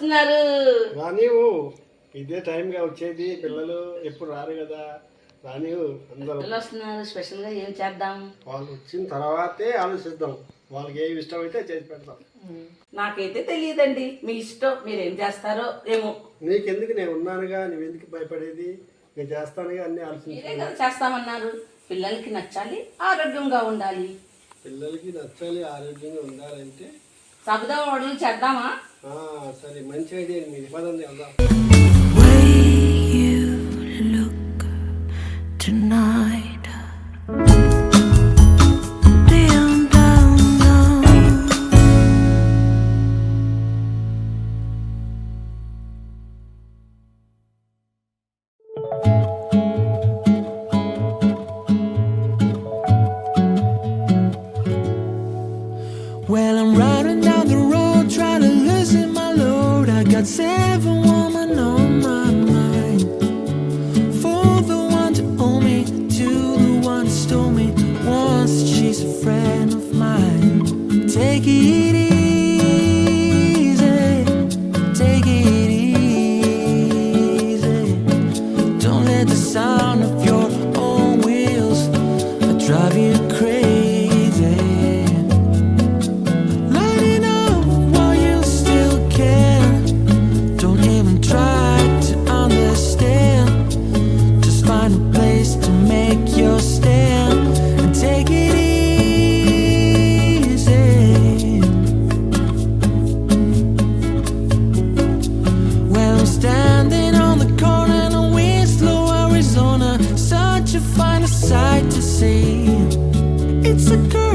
వస్తున్నారు. రానివ్వు, ఇదే టైంగా వచ్చేది. పిల్లలు ఎప్పుడు రారు కదా, రానివ్వు. అందరూ పిల్లలు వస్తున్నారు, స్పెషల్గా ఏం చేద్దాం? వాళ్ళు వచ్చిన తర్వాతే ఆలోచిద్దాం. వాళ్ళకి ఏమి ఇష్టమైతే చేసి పెడతాం. నాకైతే తెలియదండి, మీ ఇష్టం, మీరేం చేస్తారో ఏమో. నీకెందుకు, నేను ఉన్నానుగా, నువ్వెందుకు భయపడేది? నేను చేస్తానుగా, అన్ని మీరే ఆలోచించాను. కదా చేస్తామన్నారు. పిల్లలకి నచ్చాలి, ఆరోగ్యంగా ఉండాలి. పిల్లలకి నచ్చాలి, ఆరోగ్యంగా ఉండాలంటే సబుదా వడలు చేద్దామా? సరే, మంచి ఐడియా. మీరు పదండి, వెళ్దాం. Tonight, well, I'm riding down the road trying to loosen my load. I got 7 women on my mind. For the one to own me, to the one who stole me once, she's a friend of mine. Take it easy, take it easy. Don't let the sound of your own wheels drive you crazy. Lighting up while you still can. Don't even try to understand. Just find a place to make your stand and take it easy. Well, I'm standing on the corner in Winslow, Arizona. Such a fine sight to see. It's a girl